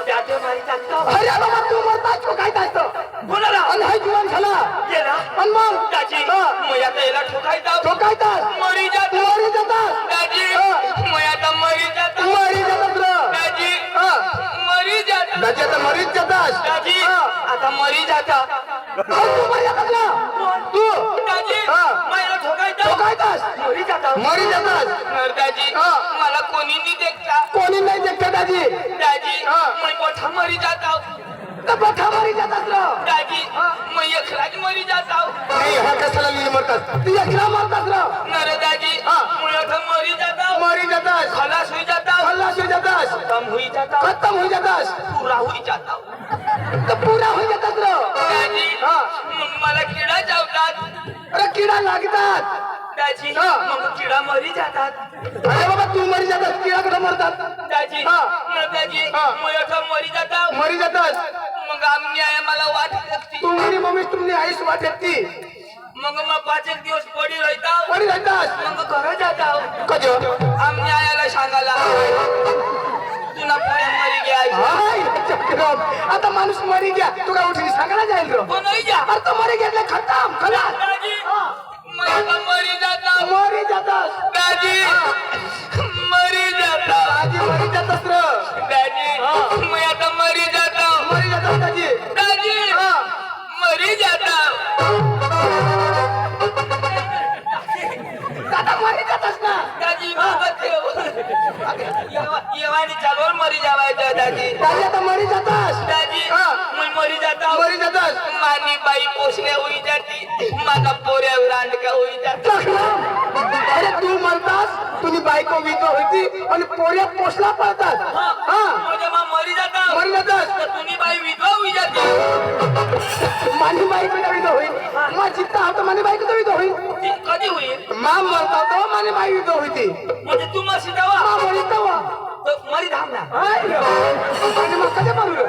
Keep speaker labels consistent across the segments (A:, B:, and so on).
A: जाते मारी जातो
B: अरे बाबा तू मरताच को काय जायचं
A: बोला
B: आणि हाय जीवन झाला
A: गेला
B: आणि मग
A: दाजी मी आता याला ठोकायचा
B: तो काय तास
A: मरी जातो
B: मरी जातात
A: दाजी मी आता मरी जातो
B: मरी जातात रे
A: दाजी मरी जातो
B: दाजी आता मरीच जातास
A: दाजी आता मरी जाता
B: तू मरी जातात ना तू
A: दाजी मी याला ठोकायचा
B: तो काय तास
A: मरी जातो
B: मरी जातास
A: दाजी मला कोणी नाही देखता
B: कोणी नाही देखता दाजी
A: दाजी मी मोठा मरी जाता
B: तर बठा मरी जातात रे
A: दाजी मी एकलाच मरी जाता
B: नाही हा कशाला लिहिली मरतात तू एकला मरतात रे
A: नरे दाजी मी आता मरी जाता
B: मरी जातास
A: खलास होई जाता
B: खल्लास होई जातास
A: खतम होई जाता
B: खत्म होई जातास
A: पूरा होई जाता
B: तर पुरा होई जातात रे
A: दाजी मग मला किडा चावतात
B: अरे किडा लागतात
A: दाजी मग किडा मरी जातात
B: अरे बाबा तू मरी जातास किडा कडे मरतात
A: दाजी दाजी मी आता मरी जाता
B: मरी जातास
A: मग आम्ही आहे मला वाट लागती
B: तू मेरी मम्मी तुमने आईस वाटत ती
A: मग मग 5 एक दिवस पडी राहता
B: मरी जातास
A: मग घर जाता
B: कजो
A: आम्ही आयाला सांगायला तुला पुढे मरी गे आई
B: हाय चक्रम आता माणूस मरी गया तू काय उठली सांगायला जाईल रो
A: पण नाही जा
B: अरे तो मरी गेले खतम खलास
A: दाजी मी आता मरी जाता
B: मरी जातास
A: दाजी मरी जाता
B: दाजी मरी जातास रे
A: दाजी मी आता मरी जाता
B: मरी जातास दाजी
A: दाजी मरी जाता
B: दादा मरी जातास ना
A: दाजी येवानी चालवर मरी जावायचं दाजी
B: दाजी आता मरी जातास
A: दाजी मी मरी जाता
B: मरी जातास
A: मानी बाई पोसल्या होई जाती माझा पोऱ्यावर अंडका होई जाता
B: चक्रम अरे तू मरतास तुझी बायको विधवा होती आणि पोऱ्या पोसला पळतात हा
A: म्हणजे मग मरी जाता
B: मरी जातास
A: तर तुम्ही बाई विधवा होई जाते
B: मानी बायको विधवा होईल मा जित्ता हा तर मानी बायको विधवा होईल
A: ती कधी होईल
B: मा मरता तो मानी बाई विधवा होती
A: म्हणजे तू मशी जावा
B: मा मरी तवा
A: मरी धाम ना
B: आणि मग कधी मरू रे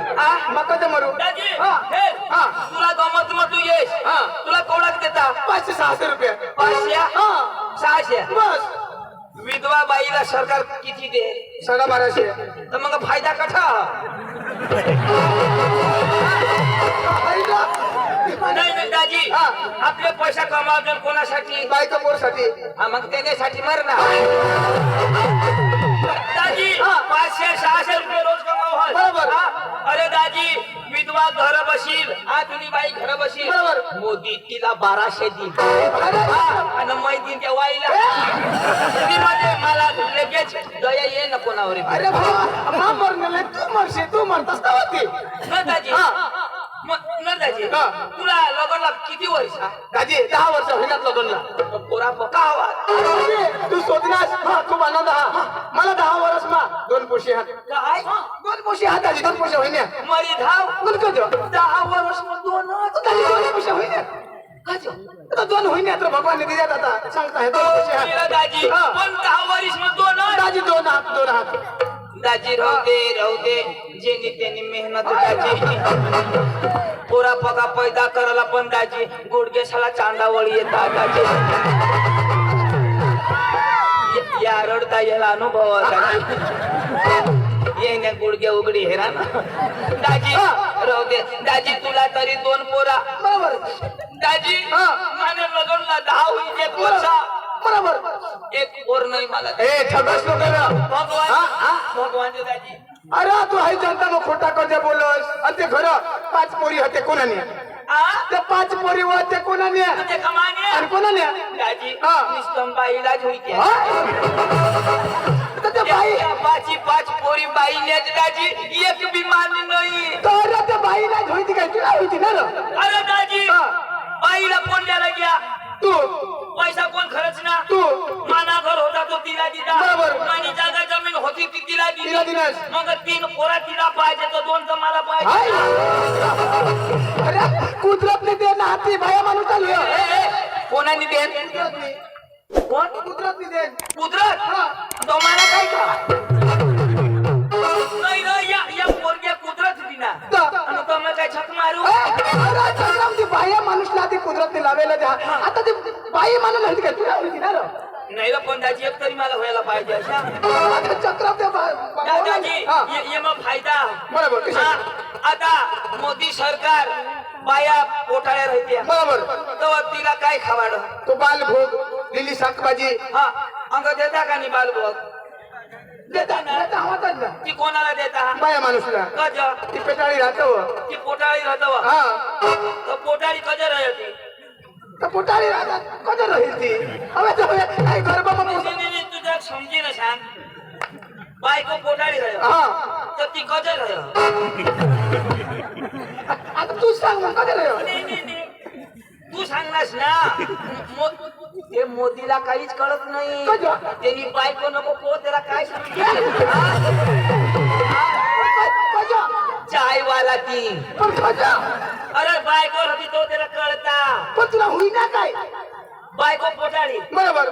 B: मग कधी मरू
A: दाजी
B: हा.
A: हे
B: हा.
A: तुला गमत मग तू येस तुला कोणाक देता
B: 500-600 रुपये
A: 500
B: हा
A: 600
B: बस
A: विधवा बाईला सरकार किती दे
B: 1250
A: तर मग फायदा कसा नाही नाही दाजी आपले पैसा कमावतो कोणासाठी
B: बायको पोरसाठी
A: मग त्याच्यासाठी मर ना दाजी 500-600 रुपये रोज कमाव
B: बरोबर.
A: अरे दाजी विधवा घर बशील तुम्ही बाई घर बशील
B: बरोबर.
A: मोदी तिला 1200 दिन
B: अरे
A: आणि मै दिन त्या वाईला तुम्ही म्हणजे मला लगेच दया ये ना कोणावर
B: अरे बाबा मा मरणे तू मरशी तू मरतास तेव्हा ती
A: न दाजी न दाजी तुला लग्नला किती वर्ष
B: दाजी 10 वर्ष होईनात लग्नला
A: पोरा पका हवा
B: तू शोधनास तू म्हणा 10 मला 10 वर्ष मा 2 पोशी हात
A: काय
B: 2 पोशी हात दाजी 2 पोशी होईना
A: मरी धाव
B: कोण कजो
A: 10 वर्ष मग दोनच
B: दाजी 2 पोशी होईना
A: काजो
B: आता 2 होईना तर भगवान दिल्यात आता सांगता हे 2 पोशी हात
A: दाजी पण 10 वर्ष मग दोनच
B: दाजी 2 हात
A: दाजी राहू दे जेनी त्यांनी मेहनत दाजी पोरा पका पैदा करायला पण दाजी गुडघेशाला चांदावळी येतात दाजी या रडता याला अनुभव दाजी येण्या गुडघे उघडी हेरा ना दाजी राहू दे दाजी तुला तरी 2 पोरा
B: बरोबर
A: दाजी माझ्या लग्नला 10 होईल 1 वर्ष
B: बरोबर
A: एक पोर नाही मला
B: ए ठगस नको रे
A: भगवान दाजी
B: अरे तू हाय जनता मग खोटा करते बोलस आणि ते घर 5 पोरी होते कोणाने ते 5 पोरी होते कोणाने
A: तुझे कमाने
B: आणि कोणाने
A: दाजी
B: हा.
A: निस्तम बाईला होईते
B: तर ते बाई
A: 5 पोरी बाईने दाजी एक विमान नाही
B: तर त्या बाईला होती काय तुला होती ना रे
A: अरे दाजी बाईला कोण द्यायला गया
B: तू
A: पैसा कोण खर्च ना
B: तू
A: माना घर होता तो तिला दिला
B: बरोबर.
A: मानी जागा जमीन होती ती तिला
B: तिला
A: दिली
B: दिलास.
A: मग 3 पोरा तिला पाहिजे तो 2 तर मला पाहिजे
B: हाय अरे कुदरतने दे ना हाती बाया माणूस चालू
A: ए, कोणाने देन कोण
B: कुदरतने दे
A: कुदरत तो मला काय का नाही नाही या पोरग्या कुदरत दिना आणि तो मग काय छक मारू
B: अरे चक्राम ती बाया माणूसला ती कुदरतने लावेला द्या आता ती बाई माणूस होती काय तुला होती ना रे
A: नाही रे पण दाजी एक तरी मला व्हायला पाहिजे अशा
B: आता चक्राम त्या
A: दादाजी
B: हा.
A: ये मग फायदा
B: बरोबर, कशा?
A: हा, आता मोदी सरकार बाया पोटाळ्या राहते
B: बरोबर
A: तर तिला काय खावाड
B: तो बालभोग लिली शाकभाजी
A: हा अंग देता का नाही बालभोग देता ना
B: देता हवातच ना
A: ती कोणाला देता
B: बाया माणूसला
A: कज
B: ती पेटाळी राहतो
A: ती पोटाळी राहतो
B: हा
A: तर पोटाळी कज राहते
B: तर पोटाळी राहतात कधी राहील ती हवे तर काही गरबा मग
A: तुझ्या समजी ना सांग बायको पोटाळी राह
B: हा
A: तर ती कज राह
B: आता तू सांग मग कधी राहील
A: नाही, नाही, नाही. तू सांगलास ना ते मोदीला काहीच कळत नाही
B: कजो?
A: त्यांनी बायको नको पो त्याला काय चाय वाला ती
B: पण खजा
A: अरे बायको होती तो त्याला कळता
B: पण तुला होईना काय
A: बायको पोटाळी
B: बरोबर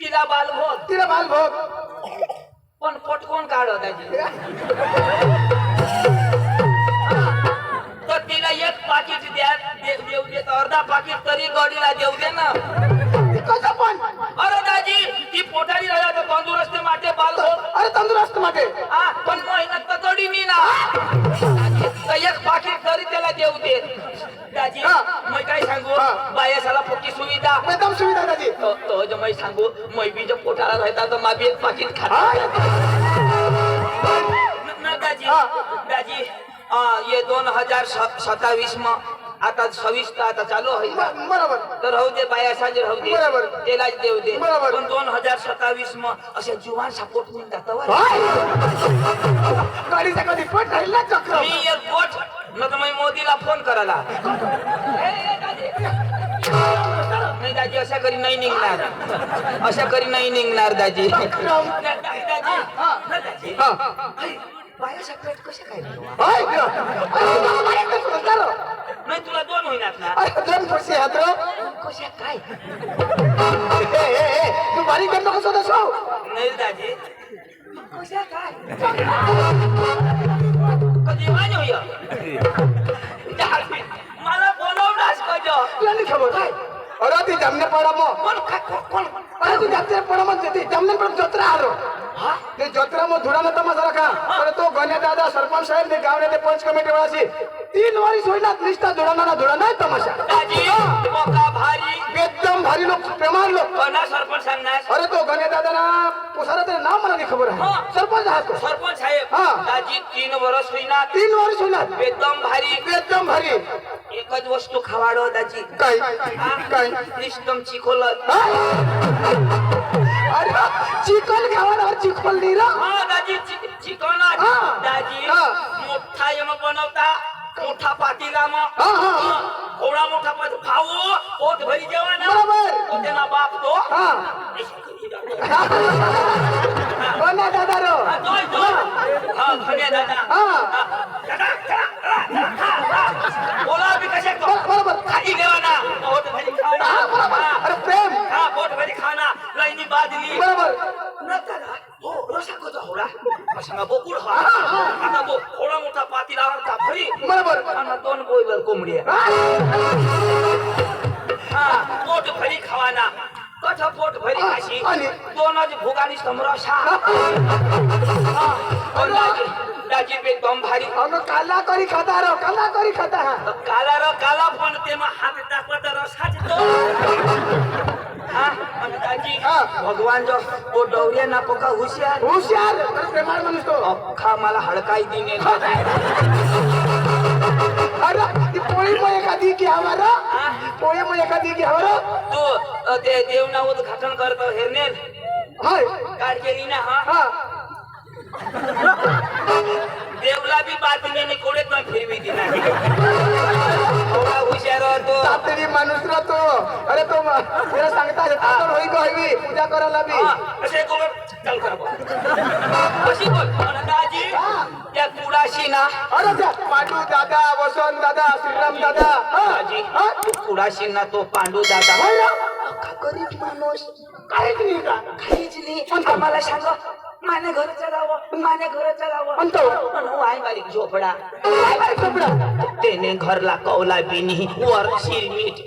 A: तिला बालभोग
B: तिला बालभोग
A: पण पोट कोण काढ त्याची तर तिला एक पाकिट द्या देऊ दे तर अर्धा पाकिट तरी गडीला देऊ दे ना
B: ते कसं पण
A: अरे दाजी ती पोटाळी राहिला तर तंदुरुस्त माटे बालभोग
B: अरे तंदुरुस्त माटे
A: हा पण मेहनत तर गडी नी ना तर एक पाकिट तरी त्याला देऊ दे दाजी
B: हा.
A: मैं काय सांगू
B: हा.
A: बायासाला पोटी सुविधा
B: एकदम सुविधा दादी
A: तो जो मैं सांगू मैं भी जब पोटाळा रहता तो मैं भी एक पाकिट खाता ना दाजी
B: हा.
A: दाजी ये 2027 में आता 26 तर आता चालू आहे ना
B: बरोबर
A: तर राहू दे बाया साज राहू दे
B: बरोबर.
A: त्यालाच देऊ दे
B: बरोबर.
A: पण 2027 में असे जुवान सपोर्ट नाही जातं
B: गाडीचा कधी पण राहील ना चक्र
A: मी एक गोठ न तर मी मोदीला फोन करायला नाही दाजी अशा करी नाही निघणार अशा करी नाही निघणार दाजी दाजी
B: हा.
A: बाया सगळ्यात कसे काय
B: हाय ग. अरे तुला माहित नाही तुला करो.
A: नाही तुला दोन होईनात ना
B: अरे दोन खुर्ची हात रो.
A: कशा काय
B: तू बारीक करतो कसं तसं
A: नाही दाजी कशा काय कधी वाज होय मला बोलवणास कजो
B: तुला नाही खबर काय अरे ती जमने पडा मग
A: कोण काय कोण
B: अरे तू जमने पडा मग ती जमने पडा जत्रा आरो
A: हा
B: ते जत्रा मग धुडाला तमाशा रखा अरे तो गण्या दादा सरपंच साहेब ने गावने ते पंच कमिटी वाळाशी 3 वारी सोडला निष्ठा धुडाला नाही तमाशा
A: दाजी मोका भारी
B: एकदम भारी लोक प्रेमान लोक
A: कोणा सरपंच सांगणार
B: अरे तो गण्या दादा ना पुसारा ते नाव मला नाही खबर आहे
A: हा.
B: सरपंच हा तो
A: सरपंच साहेब
B: हा.
A: दाजी 3 वर्ष होईना
B: 3 वारी सोडला
A: एकदम भारी
B: एकदम भारी
A: एकच वस्तू खावाडो दाजी
B: काय
A: हा?
B: काय
A: निष्ठम चिखोलत
B: हा? अरे चिकन खावावर चिकन नाही रा
A: हा दाजी चिकन
B: हा.
A: दाजी
B: हा.
A: मोठा यम बनवता मोठा पातीला मग
B: हा, हा.
A: थोडा मोठा पाती खाऊ पोट भरी जेवा ना
B: बरोबर.
A: तो त्याला बाप तो
B: हा गण्या दादा रो
A: हा, दोय, दोय. हा, धन्य दादा.
B: हा.
A: बोला बी कशा तो?
B: बरोबर.
A: खाली देवा ना पोट भरी खाऊ ना
B: हा, बरोबर.
A: हा.
B: अरे प्रेम
A: हा पोट भरी खाना लाईनी बादली
B: बरोबर
A: नंतर हो रसा कसा होला मग बोकुड हो आता तो थोडा मोठा पातीला आणता भरी
B: बरोबर
A: आणि 2 बॉयलर कोंबडी हा पोट भरी खावाना कथा पोट भरी खाशी
B: आणि?
A: 2च भुगानी समरसा दाजी एकदम भारी
B: अगं काला करी खाता रो काला करी खाता हा
A: काला र काला पण तेमा हात टाकला तर रसाच तो हा आणि दाजी
B: हा.
A: भगवान जो तो डवरिया ना पोका हुशार
B: हुशार अरे प्रेमाळ माणूस तो
A: अख्खा मला हडकाई दिने
B: अरे ती पोळी मग एखादी की हवा रो पोळी मग एखादी की हवा रो
A: तो ते देवना उद्घाटन करतो हेरनेर
B: हाय
A: काढ केली ना हा
B: हा
A: देवला बी बातमीने कोडे पण फिरवी दिला थोडा हुशार तो
B: तातडी माणूस रो तो अरे तो त्याला सांगता तातड होई गई पूजा करायला बी
A: असे कोण चल कर कशी बोल आणि दाजी त्या कुडाशी ना
B: अरे त्या पांडू दादा वसंत दादा श्रीराम दादा हा
A: दाजी
B: हा?
A: कुडाशी ना तो पांडू दादा
B: होय रो?
A: अख्खा गरीब माणूस
B: काहीच नाही का
A: काहीच नाही आम्हाला सांग माने घर चलावं माने घर चलावं
B: म्हणतो
A: आहे बारीक झोपडा
B: काय बाई कपडा
A: तेने घरला कौला बिनी वर शिरमीट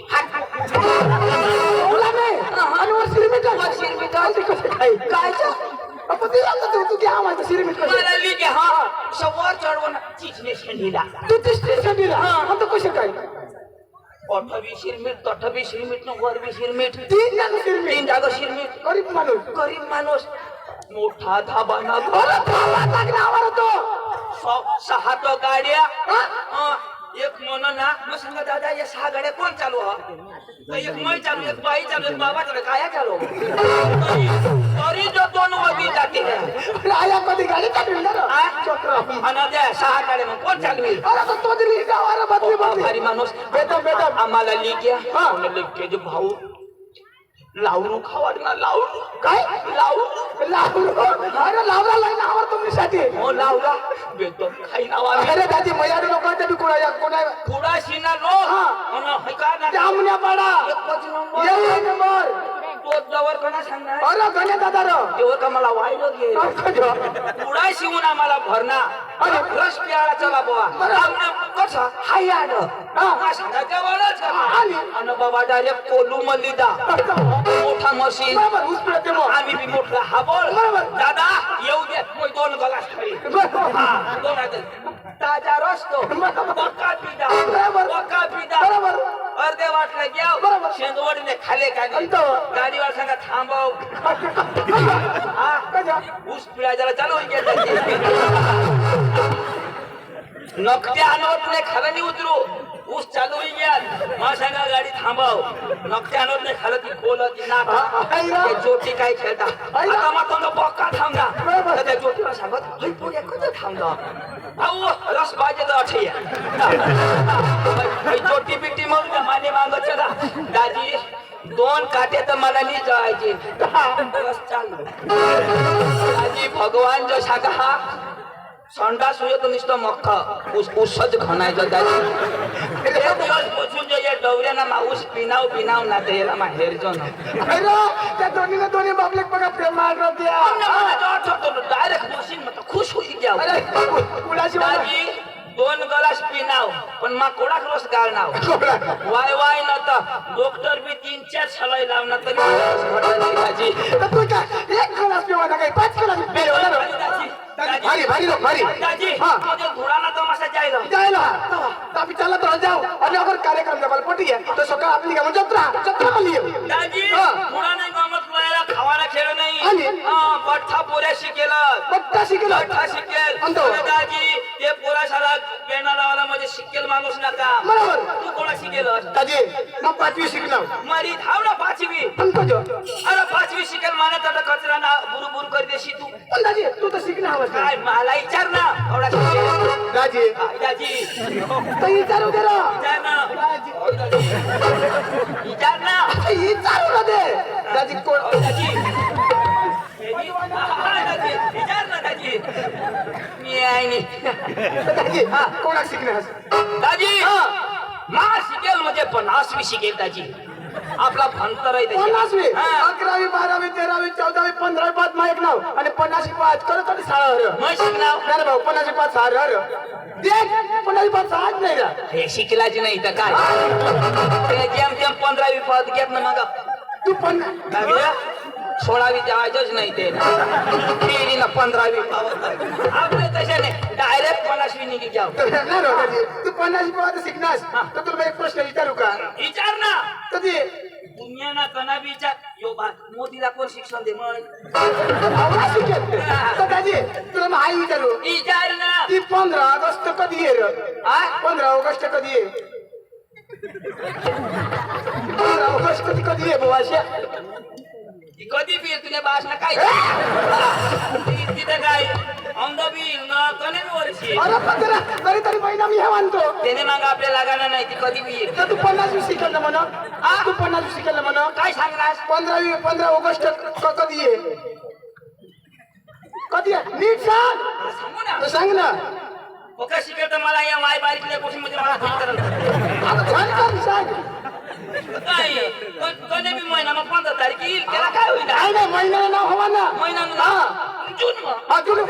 B: बोला नाही आणि वर सिरमिट
A: वर शिरमीट
B: कसं काय
A: काय
B: आपण ते आता तू घ्या माझं सिरमिट कसं
A: मला लिगे हा सवर चढवून चिचने शेंडीला
B: तू ते स्टेशन दिला हा तो कसे काय
A: ओठबी शिरमीट तठबी शिरमीट न वरबी शिरमीट
B: तीन जागा सिरमिट
A: तीन जागा शिरमीट
B: गरीब माणूस
A: माणूस मोठा धाबाना
B: अरे थांबा टाकण्यावर होतो
A: 6 तो गाड्या
B: हा?
A: एक म्हणून ना मग सांगा दादा या 6 गाड्या कोण चालू हा एक मै चालू एक बाई चालू एक बाबा चालू काय चालू तरी जो 2 वगी जाते
B: आया कधी गाडी काढून ना चक्र
A: आणि त्या 6 गाड्या मग कोण चालू
B: अरे तो दिली गावाला बदली
A: भारी माणूस
B: बेदम
A: आम्हाला लिग्या लिग्या जो भाऊ लावरू खावाड ना लावरू
B: काय
A: लावरू
B: अरे लावला लाईन आवर तुमच्यासाठी
A: हो लावला बेदम खाई नाव आम्ही
B: अरे दादी मयाडी लोकांच्या बी कोणा कोणा
A: पुढा शिना लो आणि हे का ना
B: जामण्या पाडा
A: एकच नंबर
B: ये नंबर
A: तो जवळ कोणा सांगणार
B: अरे गणे दादा रो
A: तेव्हा का मला वाईट घे पुढा शिवून आम्हाला भरणा
B: अरे
A: रस प्याला चला बुवा आमने कसा हाय आड सांगायच्या वळच आणि बाबा डायरेक्ट कोलू मलिदा मोठा मशीन
B: बरोबर उचलते मग
A: आम्ही बी मोठा हा बोल
B: बरोबर.
A: दादा येऊ दे मग 2 गलास खाई हा 2 ताजा रस्तो बक्का पिदा
B: बरोबर.
A: बक्का पिदा
B: बरोबर.
A: अर्धे वाटलं घ्या
B: बरोबर.
A: शेंदवडीने खाले का नाही
B: अंत.
A: गाडीवर सांगा थांबव हा
B: कजा
A: ऊस पिळायला चालू होईल नकट्या आणत नाही खाला नाही उतरू ऊस चालू होईल घ्या मग सांगा गाडी थांबव नकट्या आणत नाही खाला ती खोल ती नाका जोटी काय खेळता आता मग तो बक्का थांबला तर त्या जोटीला सांगत हई पुढे कुठं थांबला अहो रस पाहिजे तर अठे जोटी बिटी मग माने मांग चला दाजी 2 काटे तर मला नाही जळायचे रस चालू दाजी भगवान जो सांगा हा संडास हुए तो नुसतं मक्का उसच खणायचं दाजी एक दिवस बसून जो या डवऱ्याना माऊस पिनाव ना ते याला माहेरजो ना
B: अरे त्या दोन्ही बाबलेक बघा प्रेम मारलो त्या
A: डायरेक्ट बसून मग खुश होई घ्या
B: अरे कुणाशी
A: दाजी 2 गलास पिनाव पण मा कोणाक रस गाळनाव वाय नव्हता डॉक्टर बी 3-4 सलाई लावणार तरी घडलं नाही दाजी
B: तू काय एक ग्लास पिवा ना काय 5 ग्लास पिवा भारी भारी लोक भारी
A: दाजी
B: हाँ
A: मुझे घोड़ाना तमाशा जायला
B: जायला तापी चला तो जाओ आणि अगर कार्यक्रम जबाल पटी आहे तो सकाळ आपली गाव जत्रा आली
A: दाजी घोडा नाही गमत पळायला खावाला खेळ नाही
B: आणि?
A: हा पठ्ठा पोऱ्या शिकेलं
B: पट्टा शिकला
A: पठ्ठा शिकेल
B: अंतो.
A: अरे दाजी ते पोरा साला पेना लावायला म्हणजे शिकेल माणूस नका
B: बरोबर.
A: तू कोणा शिकेलस
B: ताजी मग 5वी शिकणार
A: मारी धाव ना 5वी
B: अंतो जो
A: अरे 5वी शिकेल मानत आता कचरा ना बुरु कर देशी तू
B: पण ताजी तू तर शिकणार हवस
A: काय मला विचार ना एवढा शिकेल
B: ताजी
A: दाजी
B: तो विचारू दे रा
A: विचार ना विचार ना
B: विचारू ना दे ताजी कोण
A: दाजी विचार ना दाजी मी आहे नाही
B: ताजी कोणा शिकणार
A: दाजी मा शिकेल म्हणजे 50वी शिकेल दाजी आपला भंतर आहे
B: 50वी
A: हा.
B: 11वी 12वी 13वी 14वी 15वी 5 माहित नाव आणि 50वी 5 करत होती साळा
A: मग शिकणार
B: नाही भाऊ 50वी 5 सार देख 50वी 5 साज नाही रा
A: हे शिकलाच नाही तर काय ते जेम 15वी पद घेत ना मग
B: तू पण
A: 16वी जायचंच नाही ते फेरी ना 15वी आपले तसे नाही डायरेक्ट 50वी निघी जाऊ
B: नाही रो कधी तू 50वी 5 शिकणार तर तुला एक प्रश्न विचारू का
A: विचार ना
B: कधी
A: दुनिया ना कना विचार यो बात मोदीला कोण शिक्षण दे मग
B: आवडा शिकेल तर दाजी तुला माहिती विचारू
A: विचार ना
B: ती 15 ऑगस्ट कधी आहे रे 15 ऑगस्ट कधी आहे 15 ऑगस्ट कधी आहे बुवा अशा
A: कधी बी तुझ्या भाषण काय तिथे काय औंधबी कने वर्षी
B: अरे पण तरी महिना मी हे मानतो
A: त्याने मग आपल्या लागायला नाही ती कधी बी येईल
B: तर तू 50वी शिकेल ना म्हणा तू 50वी शिकेल ना म्हणा
A: काय सांगणार
B: 15 ऑगस्ट कधी आहे कधी आहे नीट सांग
A: सांगू ना
B: तर सांग ना
A: ओका शिकेल तर मला या माय बारीकल्या गोष्टी म्हणजे मला फोन करायला
B: आता सांग सांग
A: काय कधी बी महिना मग 15 तारीख येईल त्याला काय होईल
B: नाही महिन्याला नाव हवा ना
A: महिना जून मग
B: हा तुला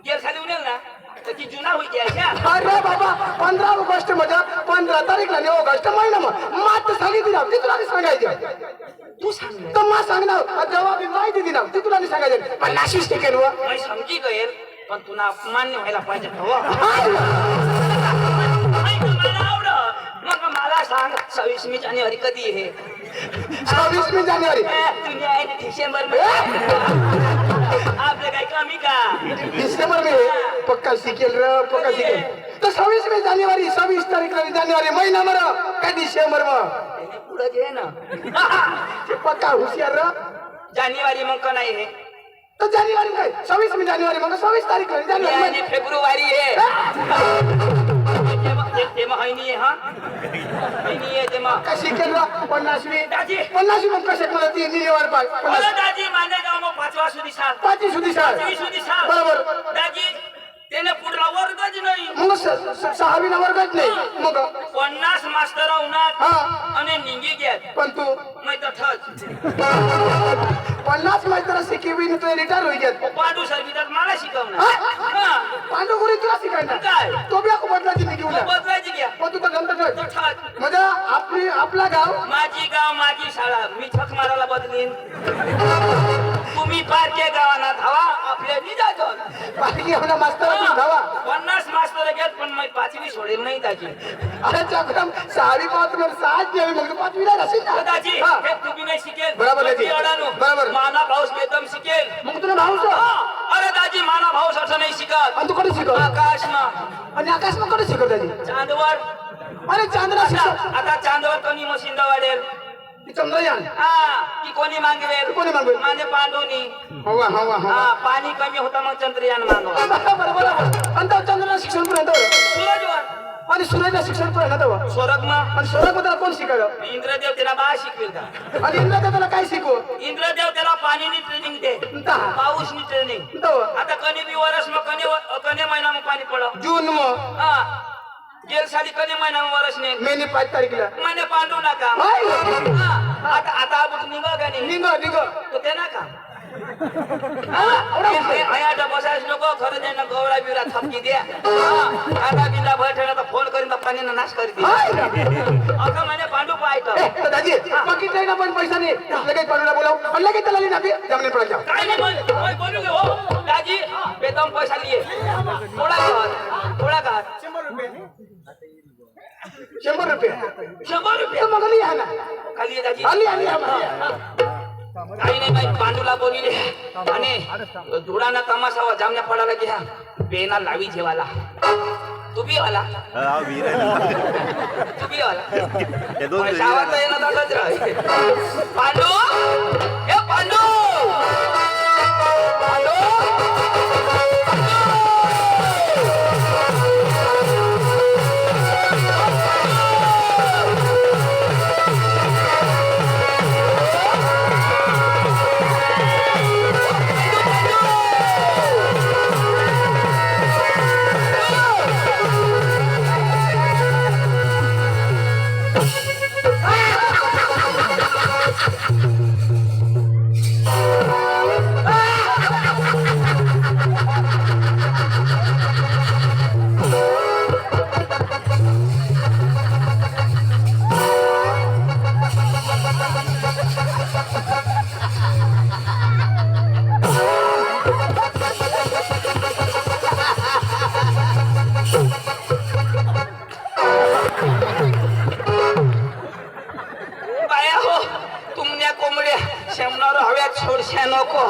A: गेल खाली उडेल ना तर ती जुना होईल यायच्या
B: अरे बाबा 15 ऑगस्ट मध्ये 15 तारीखला नाही ऑगस्ट महिना मग मात सांगितली ना ती तुला सांगायची
A: तू सांग
B: तर मा सांगणार जेव्हा मी माहिती दिना ती तुला नाही सांगायचं पण नाशिक टिकेल व
A: मी समजी गईल पण तुला अपमान नाही व्हायला पाहिजे हो. मला आवडत मग मला सांग 26 जानेवारी कधी आहे
B: 26 जानेवारी
A: तुम्ही आहे ना डिसेंबर मध्ये आपलं काही कमी का
B: डिसेंबर में पक्का शिकेल र पक्का शिकेल तो 26 जानेवारी 26 तारीखला जानेवारी महिना मर काय डिसेंबर मग
A: पुढे घे ना
B: पक्का हुशियार र
A: जानेवारी मग का नाही आहे
B: तो जानेवारी काय 26 जानेवारी मग 26 तारीखला जानेवारी
A: आणि फेब्रुवारी आहे तेव्हा हैनी आहे हा हैनी आहे तेव्हा
B: कशी केलं 50वी
A: दाजी.
B: 50वी मग कसे मला ती निलेवर पाय
A: मला दाजी मानेगाव मग 5वा सुधी साल
B: 5 सुधी साल
A: 5वी सुधी साल
B: बरोबर
A: दाजी त्याने पुढला वर्गच नाही
B: मग 6वी वर्गात नाही मग
A: 50 मास्तर उन्हात
B: हा
A: आणि निंगी घ्या
B: पण तू
A: मैं तर ठच
B: 50 मैत्र शिकवी तो रिटायर होई गेत
A: पांडू सर्विसात मला शिकवणार
B: पांडू गुरी तुला शिकायला
A: काय
B: तो बी ako बदलाची निघी उला
A: बदलायची घ्या
B: पण तू तर नंतर
A: तो ठच
B: म्हणजे आपला गाव
A: माझी गाव माझी शाळा मी छक मारायला बदलीन तुम्ही पारच्या गावाना धावा आपल्या निजातो
B: बाकी आपला मास्तर धावा
A: 50 मास्तर घेत पण मी 5वी सोडेल नाही दाजी
B: अरे चक्रम 6वी पाच वर 6 जेवी मग 5वी ला रशील ना
A: दाजी
B: हा.
A: हे तुम्ही नाही शिकेल
B: बरोबर दाजी. बरोबर.
A: माना भाऊ बेदम शिकेल
B: मग तुला भाऊ
A: अरे दाजी माना भाऊ असं नाही शिकत
B: आणि तू कडे शिकव
A: आकाश ना
B: आणि आकाश मग कडे शिकव त्याची
A: चांदवर
B: अरे चांदला शिकव
A: आता चांदवर कोणी मशीन वाढेल
B: चंद्रयान
A: ती कोणी मागवेल
B: कोणी मागवेल?
A: माझे पांडवनी
B: हवा हवा हवा
A: पाणी कमी होता मग चंद्रयान मागवा
B: बरोबर बरोबर आणि तो चंद्रला शिक्षण पर्यंत
A: सूरजवर
B: आणि सूर्यला शिक्षण पर्यंत तेव्हा
A: स्वर्ग मग
B: आणि सूर्य बद्दल कोण शिकायला
A: इंद्रदेव त्याला बा शिकवेल का
B: आणि इंद्र त्याला काय शिकव
A: इंद्रदेव त्याला पाणीनी ट्रेनिंग दे पाऊसनी ट्रेनिंग आता कणी बी वरस मग कणी महिना मग पाणी पडव
B: जून मग
A: हा गेल साली कधी महिना मग वरस नाही
B: मेनी 5 तारीखला
A: महिने पांडू नका
B: हाय.
A: आता आता आपण निघ का नाही
B: निघ
A: तो ते ना का बसायच नको खरं त्यांना गवळा बिवरा थपकी द्या आता बिल्ला बैठे तर फोन करीन तर पाणीनं नाश करी दे असं म्हणे पांडू पाहतो
B: दादी बाकी ना पण पैसा नाही लगेच पाडूला बोलाव आणि लगेच त्याला लिहिना बी जमणे पडायला
A: काय नाही बोलू गे हो दाजी बेदम पैसा लिए थोडा घात
B: 100 रुपये
A: 100 रुपये
B: मग लिहा ना
A: खाली आहे दाजी
B: आली
A: काही नाही बाई पांडूला बोलिले आणि धुळाना तमाशावा जामण्या पडायला घ्या बेना लावी जेवाला तू बी वाला तू बी वाला शावाचा येणं तसंच राह पांडू हे पांडू पांडू छोडशा नको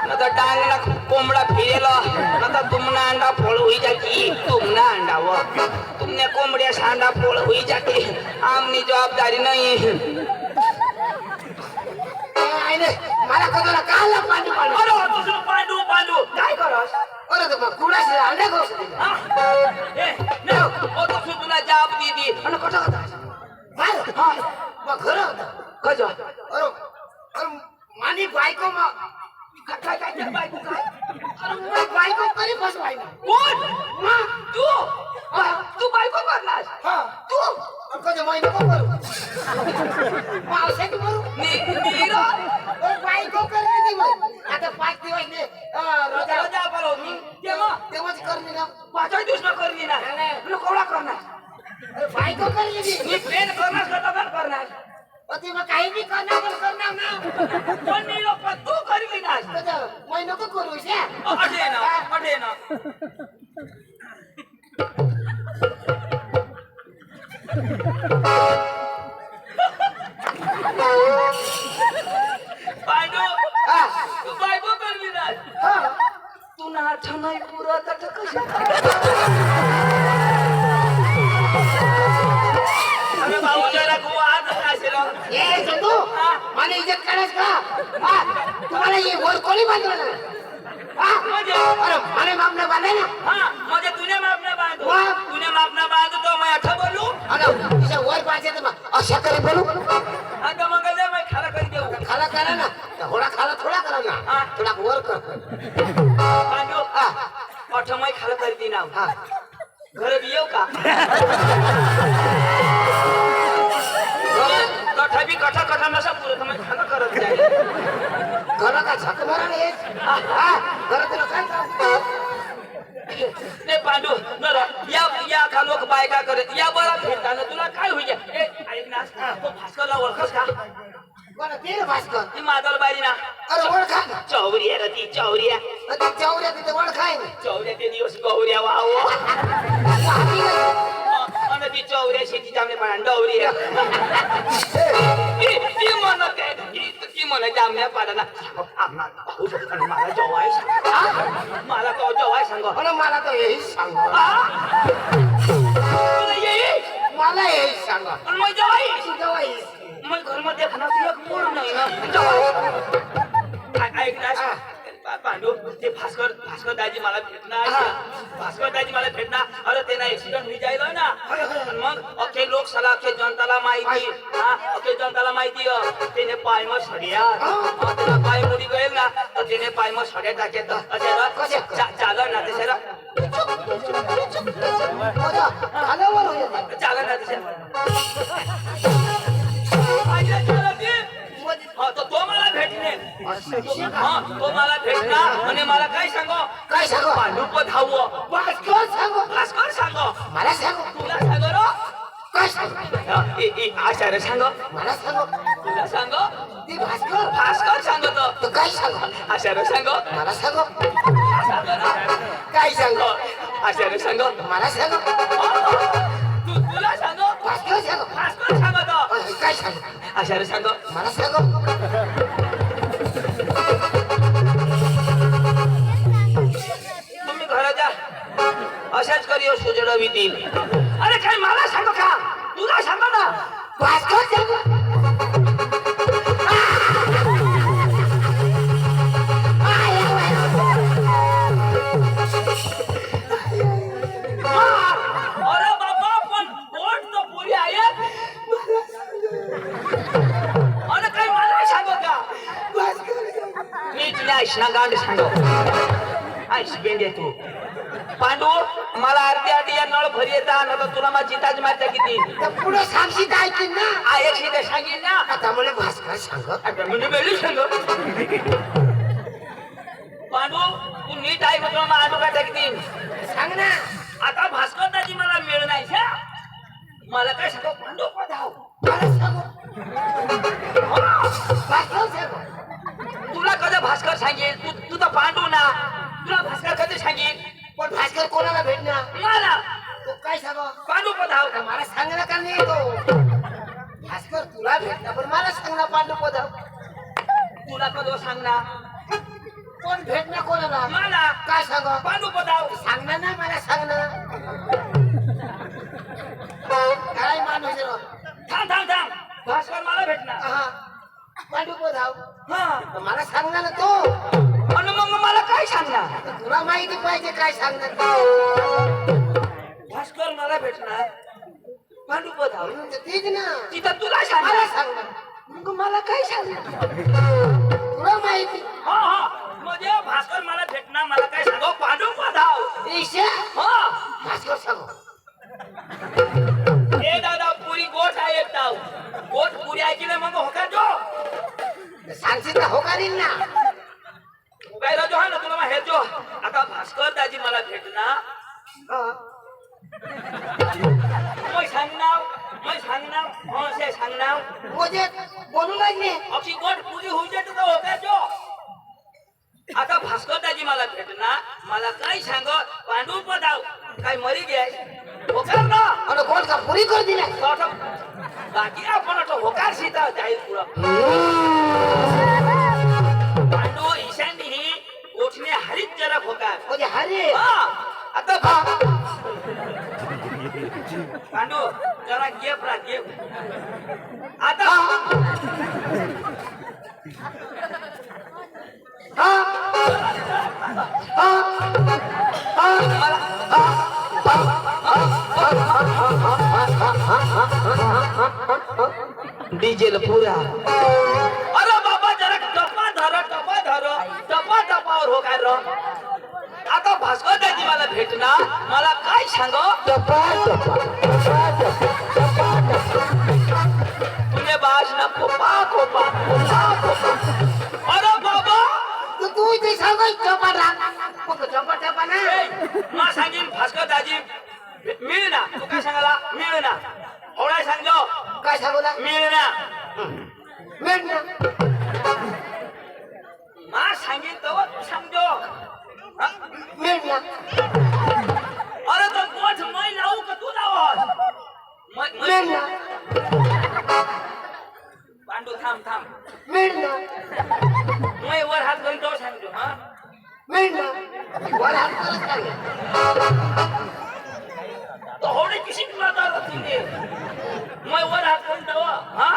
A: नंतर डांगना कोंबडा फिरेला नंतर तुमना अंडा फोड़ हुई जाती तुमना अंडा वो तुमने कोंबड्या सांडा फोड़ हुई जाती आमनी जबाबदारी नहीं
B: मला कधीला काला पांडू पांडू
A: अरे तुझं पांडू पांडू काय करस
B: अरे तो कुणाशी अंडा गोस
A: ए न ओ तो तुला जबाब दीदी
B: आणि कुठं होता काय मग घर होता
A: कजो
B: अरे मानी बायको मग
A: काय काय काय बायको काय
B: अरे बायको करी फसवाय ना
A: कोण तू तू बायको करलास
B: हा तू कधी महिना को करू पावसे की करू
A: नीरा
B: बायको करली ती मग आता 5 दिवस ने
A: रजा पालो मी
B: तेव्हाच करली ना
A: 5 दिवस न करली ना तुला कोळा करणार
B: बायको करली ती
A: मी प्लेन करणार का करणार
B: अति मग काही भी करणार ना
A: पांडू
B: हा,
A: तू बायको करली ना
B: हा.
A: तू नाठ नाही पुरत आता कशा अरे भाऊ जरा गो आज असेल
C: ए चंदू मला इज्जत करायच का हा, तुम्हाला ये वर कोणी बांधलं ना हा?
A: म्हणजे
C: अरे मला मामला बांधा ना
A: हा म्हणजे तुने मापना बांधू
C: वा.
A: तुने मापना बांधू तो मैं अठा बोलू
C: अरे तिच्या वर पाहिजे तर मग अशा करे बोलू
A: आता मग जा मैं खाला कर देऊ
C: खाला करा ना थोडा खाला थोडा करा ना
A: हा.
C: थोडा वर कर
A: पांडू
C: हा,
A: अठ मैं खाला कर दी ना
C: हा.
A: घर भी येऊ का तथापि कथा कथा नसा पुरत मैं खाला करत जाईल
C: घरा का झक मारा ना येत हा घरा तुला काय काम?
A: ने पांडू नर या का लोक बायका करत या बरा भेटताना तुला काय होईल ए ऐक ना तो भास्करला ओळखस का
C: बरं ते रे भास्कर
A: ती मादल बारी ना
C: अरे ओळखा ना
A: चौरिया रे ती चौरिया
C: ते चौऱ्या तिथे ओळखाय ना
A: चौऱ्या ते दिवस गौऱ्या वाव
C: हाती नाही.
A: आणि ती चौऱ्या शेती जामने पण डवरी ती म्हणत आहे ती म्हणत जामण्या पाडाना भाऊ शकतो मला जवाय सांग मला तो जवाय सांग
C: अरे मला तर हेच सांग
A: तुला येईल
C: मला हेच सांग
A: आणि मग जवाई
C: तुझं वाईस
A: मग घरमध्ये खाना एक मूळ नाही ना जवाई ऐक ना पांडू ते भास्कर दाजी मला भेटणार भास्कर दाजी मला भेटणार अरे त्यांना ऍक्सिडेंट होई जाईल ना आणि मग अख्खे लोक सला अख्खे जनताला माहिती हा अख्खे जनताला माहिती त्याने पाय मग सड्या त्याला पाय मुडी गईल ना तर त्याने पाय मग सड्या टाकेत असे चालर ना तसे
C: खाल्यावर होईल
A: चालर ना तसे तो मला भेटणे हा तो मला भेटणार आणि मला काय सांगो
C: काय सांगू
A: पांडू पण धावो
C: भास्कर सांगू
A: भास्कर सांगो
C: मला सांगू
A: तुला सांगो रो
C: काय सांगू
A: आचार्य सांगो
C: मला सांगू
A: तुला सांगो
C: ती भास्कर
A: भास्कर सांगतो
C: तू काय सांगू
A: आचार्य सांगो
C: मला सांगू
A: सांगो ना.
C: काय सांगू
A: आचार्य सांगो
C: मला सांगू
A: तुला सांगो
C: भास्कर सांगू
A: भास्कर सांगतो
C: काय सांगू
A: आचार्य सांगो
C: मला सांगू
A: तुम्ही घराच्या अशाच करियो सुजडवी देईल अरे काय मला सांगो का तुला सांगो ना
C: भास्कर सांगू
A: अरे बाबा पण पोट तो पुरी आहेत अरे काय मला सांगो का मी तुला ऐशना गांड सांगो ऐश बेंडे तू पांडू मला अर्धी या नळ भरी येता ना तर तुला माझी चिताच मारता किती
C: तर पुढे सांगशील काय की ना
A: एकशे ते सांगेन ना
C: आता मला भास्कर सांग
A: आता म्हणजे वेळी सांगो पांडू तू नीट ऐक तुला मांडू का किती
C: सांग ना
A: आता भास्कर दाजी मला मिळ नाही मला काय सांगो पांडू पधाव
C: मला सांगू भास्कर सांगू
A: तुला कधी भास्कर सांगेल तू तर पांडू ना तुला भास्कर कधी सांगेल
C: पण भास्कर कोणाला भेटणार
A: मला
C: तू काय सांगू
A: पांडू पधाव
C: मला सांगणं का नाही तो भास्कर तुला भेटणार पण मला सांग ना पांडू पदाव
A: तुला कधी सांगणार
C: कोण भेटणार कोणाला
A: मला
C: काय सांगू
A: पांडू पधाव
C: सांगणार ना मला सांगणार काय माणूस आहे रे?
A: थांब थांब थांब भास्कर मला भेटणार
C: हा पांडू पदाव
A: हा
C: मला सांगणार ना तो
A: आणि मग मला काय सांगणार
C: तुला माहिती पाहिजे काय सांगणार
A: भास्कर मला भेटणार पांडू पधाव
C: तीच ना
A: तिथं तुला
C: मला
A: सांगणार
C: सांगणार
A: मग मला काय सांगणार
C: तुला माहिती
A: हा हा म्हणजे भास्कर मला भेटणार मला काय सांगो पांडू पधाव
C: ईशा
A: हा
C: भास्कर सांगू
A: ए दादा पुरी गोठ आहे एक ताव गोठ पुरी ऐकले मग हो का जो
C: सांगशील ना होकारील ना
A: काय राजो हा ना तुला मग हे जो आता भास्कर दाजी मला भेटणार मग सांगणार हो से सांगणार
C: मुझे बोलू लागले
A: अशी गोठ पुरी होऊ देत हो का जो आता भास्कर दाजी मला भेटणार मला काय सांगो काय मरी गे होकार ना
C: आणि कोण का पुरी कर दिला
A: बाकी आपण होकार सीता जाईल पुढं पांडू ईशान्य ही गोठणे हरित जरा होकार
C: म्हणजे हरे
A: आता पांडू जरा गेप राहा गेप आता
C: डीजेल पुरा
A: अरे बाबा जरा टपा धर टपा टपावर हो काय र आता भास्कर दाजी मला भेटणार मला काय सांग
C: टपा टपा
A: तुझे बास ना खोपा खोपा अरे बाबा
C: तू इथे सांग टपा टपा टपा ना
A: मा सांगेन भास्कर दाजी मिळ ना तू काय सांगाला मिळ ना एवढा सांगतो
C: काय सांगू ना
A: मिळ ना
C: मिळ ना
A: मा सांगेन तेव्हा तू सांगतो
C: मिळ ना
A: अरे तो गोठ मै लावू का तू लाव
C: मिळ ना
A: पांडू थांब
C: मिळ ना
A: मै वर हात घेऊन तो सांगतो हा
C: मिळ ना वर हात करत काय
A: तो होणे किसी की माता रखींगे मैं वो रात कौन दवा हाँ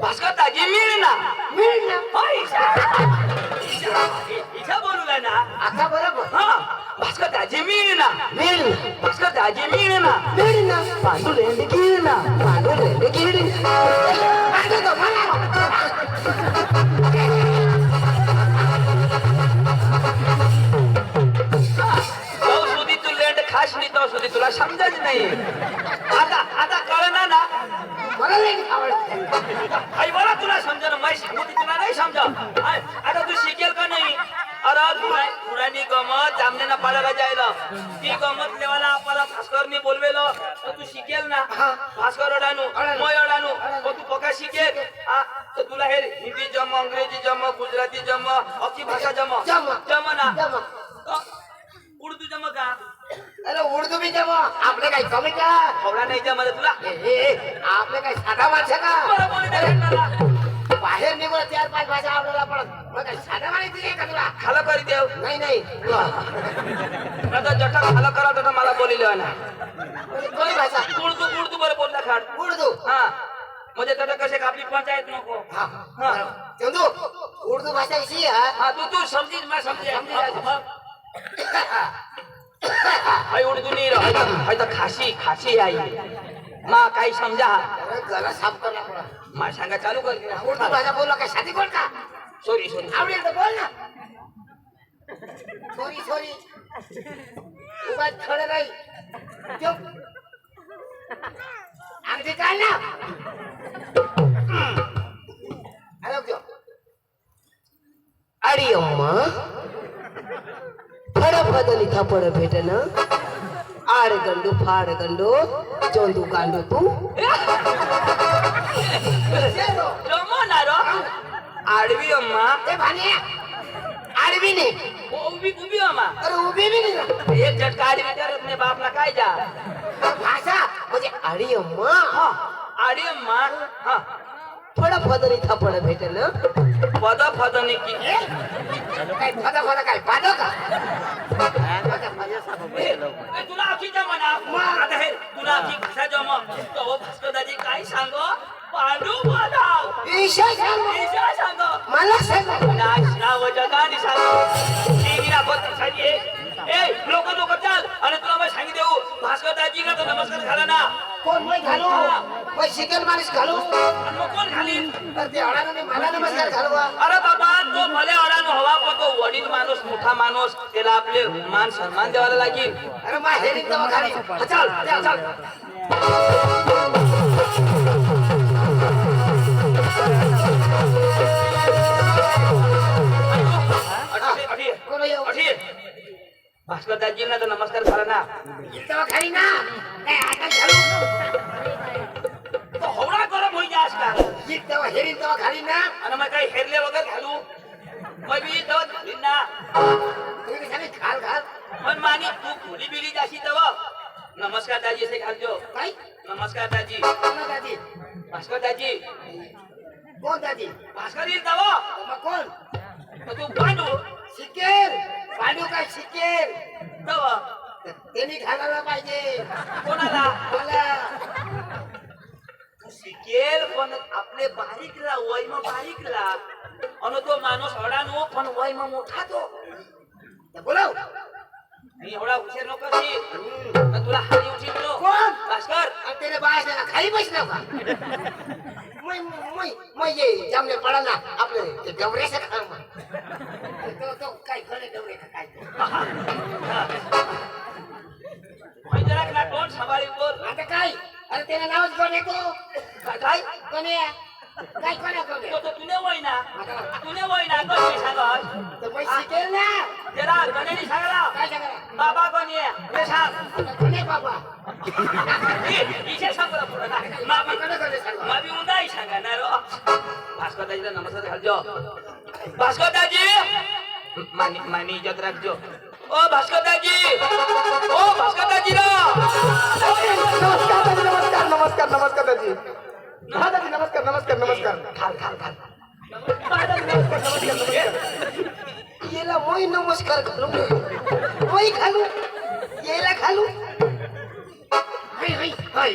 A: भास्कर ताजी मिल ना इच्छा बोलूला ना
C: आता बरोबर
A: हाँ भास्कर ताजी मिल ना भास्कर ताजी मिल ना
C: पांडू लेंडे गिर ना पांडू तो मला
A: तो सुधी तू लेंड खास नाही तो सुधी तुला समजत नाही आता कळना ना
C: मला लेंड आवडते
A: आई बोला तुला समजा ना मैं सांगू ती तुला नाही समजा आता तू शिकेल का नाही अरे धुरानी गमत जामने ना पाडायला जायला ती गमत लेवाला आपल्याला भास्करनी बोलवेलो तर तू शिकेल ना भास्कर अडानू मैं अडानू तो तू पक्का शिकेल तर तुला हे हिंदी जम अंग्रेजी जम गुजराती जम अख्खी भाषा जम ना उर्दू जम का
C: अरे उर्दू भी जमा आपले काही कमी का
A: थोडा नाही जमत तुला
C: आपले काही साधा भाषा का
A: बरं बोली त्या भेटणारा.
C: बाहेर निघून 4-5 भाषा आपल्याला पडत मग काही साधा माहिती आहे का तुला
A: खालं करी देव
C: नाही
A: आता जठा खालं करा तर मला बोलिले ना
C: कोणी भाषा
A: उर्दू बरं बोलला खाड
C: उर्दू
A: हा म्हणजे त्याला कसे आपली पंचायत नको
C: हा चंदू उर्दू भाषा इसी है
A: हा तू समजीज मैं समझे हाय उर्दू नहीं रहा हाय तो खासी आई माँ काही समझा
C: अरे गला साफ करना पड़ा
A: माँ सांगा चालू कर
C: उर्दू भाषा बोलला काय शादी बोल का
A: सॉरी
C: आवडेल तर बोल ना सॉरी उभा खडे नाही चुप अगदी काय ना हॅलो क्यों अरे अम्मा फडफदली थापड भेटन आड गंडू फाड गंडू चोंदू कांडू तू
A: जमो ना रो आडवी अम्मा
C: ए भाने आडवी ने
A: उभी अम्मा
C: अरे उभी भी नाही
A: एक झटका आडवी करत नाही बापला काय जा
C: भाषा म्हणजे आडी अम्मा
A: हा आडी अम्मा हा
C: फडफदली थापड भेटन
A: फदने की
C: काय फदा काय पादो का
A: तुला अखी जमना आता हे तुला अखी भाषा जम तो भास्कर दाजी काय सांगो पांडू बोलाव
C: ईशा सांग
A: ईशा सांगो
C: मला सांग
A: नाव जगानी सांगो टीव्हीला बघ साडी ए लोक चाल आणि तुला मी सांगी देऊ भास्कर दाजी का तो नमस्कार घाला ना
C: कोण मैं घालू मैं शिकल माणूस घालू
A: आणि मग कोण घालीन
C: तर ते अडाने मला नमस्कार घालवा
A: अरे बाबा तो भले अडानो हवा पण तो वडील माणूस मोठा माणूस त्याला आपले मान सन्मान द्यायला लागेल
C: अरे मा हेरी तवा घाली
A: चल
C: कोण येऊ
A: भास्कर दाजींना तर नमस्कार झाला ना
C: तवा घाली ना काय आता घालू
A: तो होडा गरम होई जास का
C: तवा हेरी तवा घाली ना
A: आणि मग काही हेरले वगैरे घालू मग मी तेव्हा घालीन ना
C: तुम्ही सांगितलं
A: मुली बिली जाशी तव नमस्कार दाजी से घालजो
C: काय
A: नमस्कार दाजी
C: कोण दादी
A: भास्कर दाजी
C: कोण दादी
A: भास्कर येईल तव
C: मग कोण
A: तू पांडू
C: शिकेल पांडू काय शिकेल
A: तव
C: त्यांनी घालायला पाहिजे
A: कोणाला
C: मला
A: तू शिकेल पण आपले बारीकला वय मग बारीकला आणि तो माणूस अडानो पण वय मग मोठा तो
C: बोलाव
A: मी एवढा हुशार नको की तुला हारी उठलो
C: कोण?
A: भास्कर
C: आणि त्याने बाहेर खाली बसलो का मैं ये जमले पडा ना आपले ते डवरेचं काम तो काय खरे डवरे का काय
A: म्हणजे ना तोंड सांभाळी बोल
C: आता काय अरे त्याने नावच कोण आहे तो
A: काय
C: कोण आहे काय कोण आहे कोण आहे
A: तो तुने वय ना कोणी सांगत
C: तर मैं शिकेल ना
A: त्याला गणेश सांगला
C: काय सांगा
A: बाबा कोणी आहे ते सांग
C: कोण आहे बाबा
A: इथे सांगला पुढे ना मामी
C: कडे सांगा
A: मामी उंदाई सांगा ना रो भास्कर दाजीला नमस्कार घालजो भास्कर दाजी मानी इज्जत राखजो ओ भास्कर दाजी रा
B: नमस्कार दाजी नमस्कार नमस्कार दाजी हा दाजी नमस्कार
A: खाल
C: येला मोय नमस्कार करू मोय घालू येला घालू हाय हाय हाय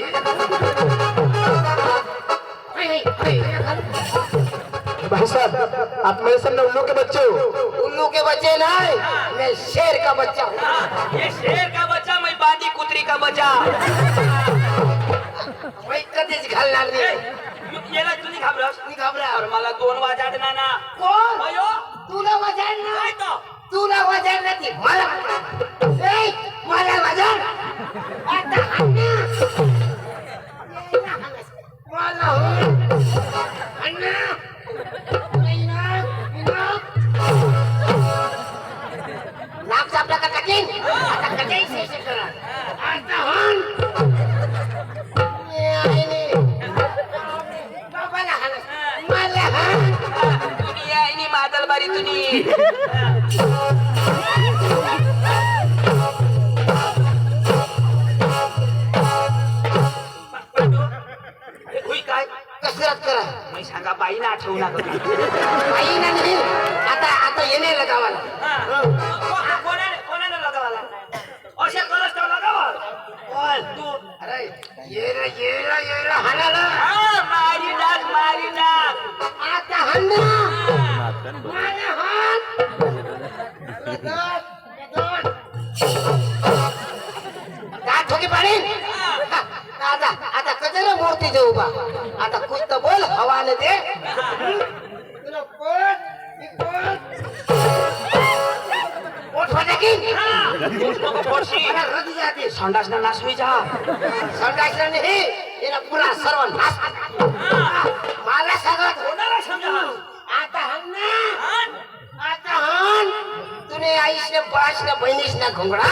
B: भाई साहब आप मेरे सामने उल्लू के बच्चे हो
C: उल्लू के बच्चे नहीं मैं शेर का बच्चा हूँ
A: ये शेर का बच्चा मैं बांदी कुतरी का बच्चा
C: मैं कधीच घालणार नाही
A: याला तुम्ही घाबरस
C: मी घाबरा
A: और मला 2 वाजाडना ना
C: कोण
A: अयो
C: तुला वजन
A: काय
C: नाही
A: तो
C: तुला वजन नाही मला ए मला वजन आता हन्ना मला हो हन्ना नाक सापला का टाकीन आता कटाई शेष करा आता हन बाबाला हन मला हन
A: दुनिया इनी मादल बारी तुनी हुई काय
C: कसरत करा
A: मी सांगा बाईला आठवू नका
C: आई नाही आता येणे लगावाला
A: कोणाला लगावाला अशा कलस तर लगावा
C: बोल
A: तू
C: अरे ये हनाला
A: मारी टाक
C: आता हन्ना मला हन काय ठोकी पाणी आता कजरा मूर्ती देऊ बा आता कुछ तर बोल हवाले दे तुला पोट होते की मला रदी जाते
A: संडास ना नाश होई जा
C: संडासला नाही येला पुरा सर्व नाश मला सांगत
A: कोणाला समजा
C: आता हन आता हन तुने आईशने बाशने बहिणीशने घोंगडा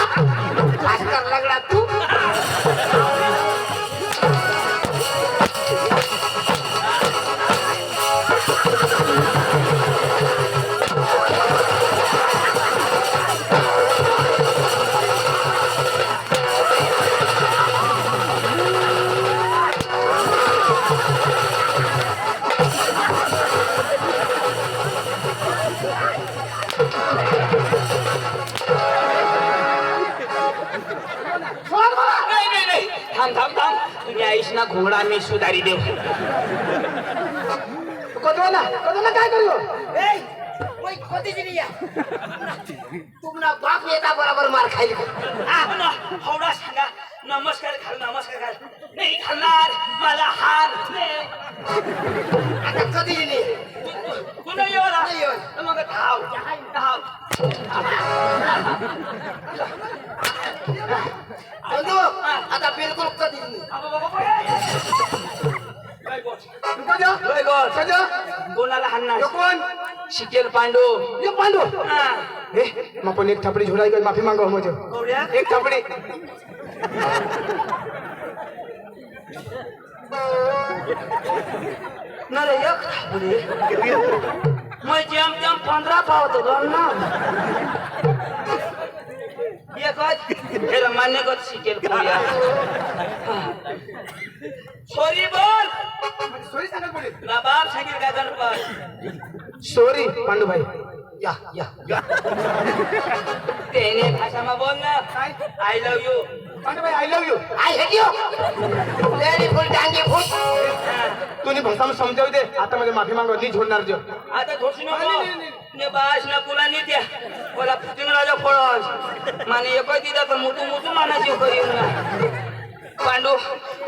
C: भास्कर लगडा तू
A: नाही थांब तुम्ही आईशना घोंगडा मी सुधारी देऊ
B: कदवाना काय करू
C: वही खोती जी लिया तुमना बाप येता बराबर मार खाईल
A: हवडा सांगा नमस्कार घाल नाही घालणार मला हार
C: आता कधी नाही
A: तू नाही येवला
C: नाही येवला.
A: मग धाव
C: बंधू आता बिलकुल कधी नाही
A: कोणाला हाणणार
B: कोण
A: शिकेल पांडू
B: ये पांडू
A: हा.
B: ए आपण एक थपड़ी झुड़ाई कर माफी मांगो मुझे
A: कवड्या?
B: एक थपड़ी
A: न रे एक थापडी मैं जेम 15 पावतो दोन ना एक शकत हे मान्य कर शिकेल पोळ्या सॉरी बोल
B: सॉरी सांगत बोले
A: तुला बाप सांगेल का गणपत
B: सॉरी पांडूभाई
C: या या
A: तेने भाषाમાં बोल ना आय लव्ह यू
B: पांडूभाई I love you
C: I hate you lady फुल टांगी फुट
B: तुम्ही भाषा समजावू दे आता मध्ये माफी मागव नी झोडणार जो
A: आता धोशी नको ने बास ना कुला नी त्या कोला पुतिंग राजा फळस माने एक दिदा तर मोठू मोठू मानाची करीन ना पांडू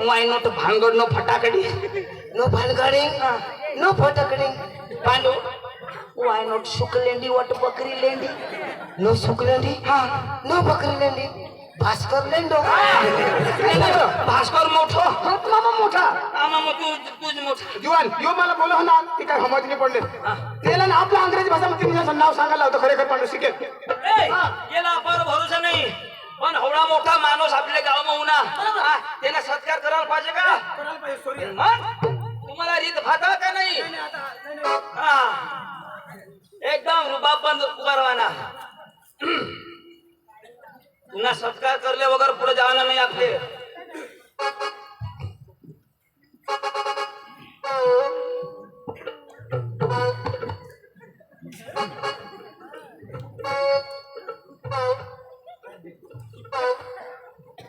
A: वाय नोट भांगड नो फटाकडी
C: नो भानगडिंग नो फटकडिंग
A: पांडू वाय नोट शुकलेंडी वट बकरी लेंडी
C: नो सुकलेंडी नो बकरी लेंडी भास्कर लेंडो
A: भास्कर मोठो
B: मामा मोठा
A: आमा मग तुझ मोठा
B: जुवान यो मला बोलव ना ती काय समज नाही पडले त्याला ना आपल्या अंग्रेजी भाषामध्ये तिने नाव सांगायला होतं खरेखर पांडू शिकेल
A: ए याला आपण भरोसा नाही पण एवढा मोठा माणूस आपल्या गावात होऊना त्याला सत्कार करायला पाहिजे का मग तुम्हाला रीत भाता का नाही हा एकदम रुबाब बंद उभारवाना पुन्हा सत्कार करले वगैरे पुढे जाणार नाही आपले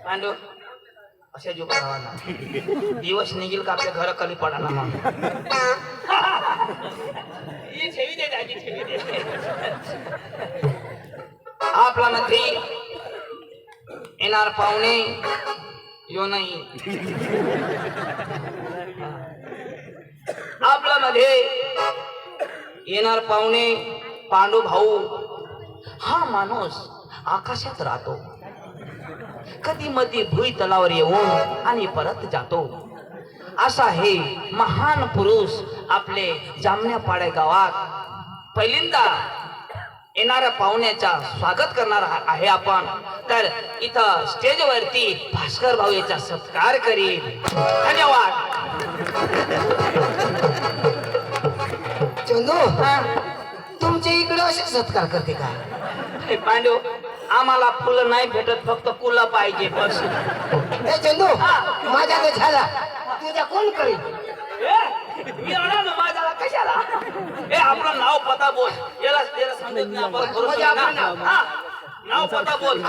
A: पांडू असे जो करावा दिवस निघेल का आपल्या घर खाली पडाला मग ही ठेवी दे दाजी ठेवी दे आपला मध्ये येणार पाहुणे यो नाही आपला मध्ये येणार पाहुणे पांडू भाऊ हा माणूस आकाशात राहतो कधी मधी भुई तलावर येऊन आणि परत जातो असा हे महान पुरुष आपले जामण्यापाडे गावात पहिल्यांदा येणाऱ्या पाहुण्याचा स्वागत करणार आहे आपण तर इथं स्टेजवरती भास्कर भाऊ याचा सत्कार करील धन्यवाद
C: चंदू तुमच्या इकडे असे सत्कार करते का
A: हे पांडू आम्हाला फुलं नाही भेटत फक्त कुला पाहिजे बस
C: ए चंदू माझ्या तर झाला तुझ्या कोण करील
A: मी राहणार ना माझ्याला कशाला हे आपलं नाव पता बोल याला समजत नाही आपण भरोसा नाही. हा, नाव पता बोल